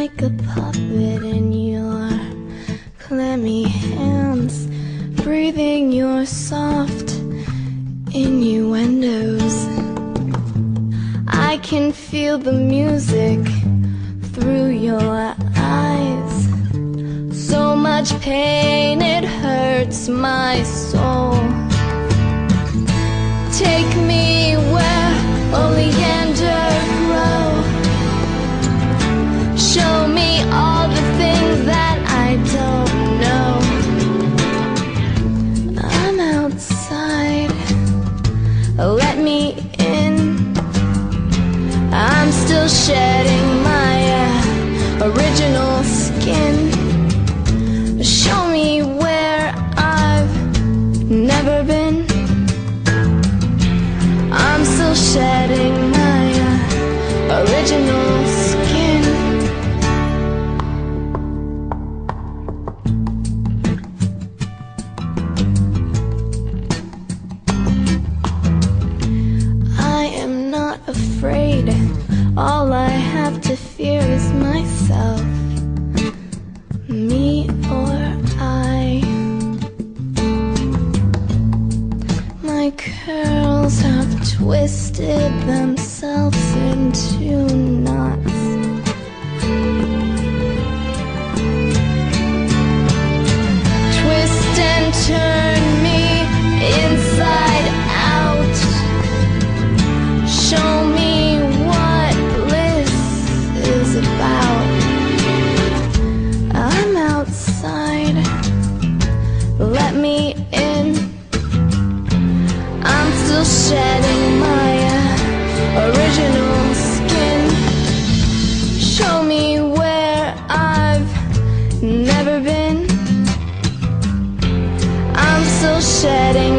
like a puppet in your clammy hands, breathing your soft innuendos. I can feel the music through your eyes. So much pain, it hurts my soul. Take me where oleander grow. Show me all the things that I don't know. I'm outside, let me in. I'm still shedding my original skin. Show me where I've never been. I'm still shedding my original skin. I am not afraid. All I have to fear is myself, me or I. My curls have twisted themselves into knots. Twist and turn me inside out. Show me what bliss is about. I'm outside, let me in. I'm still shedding my original skin. Show me where I've never been. I'm still shedding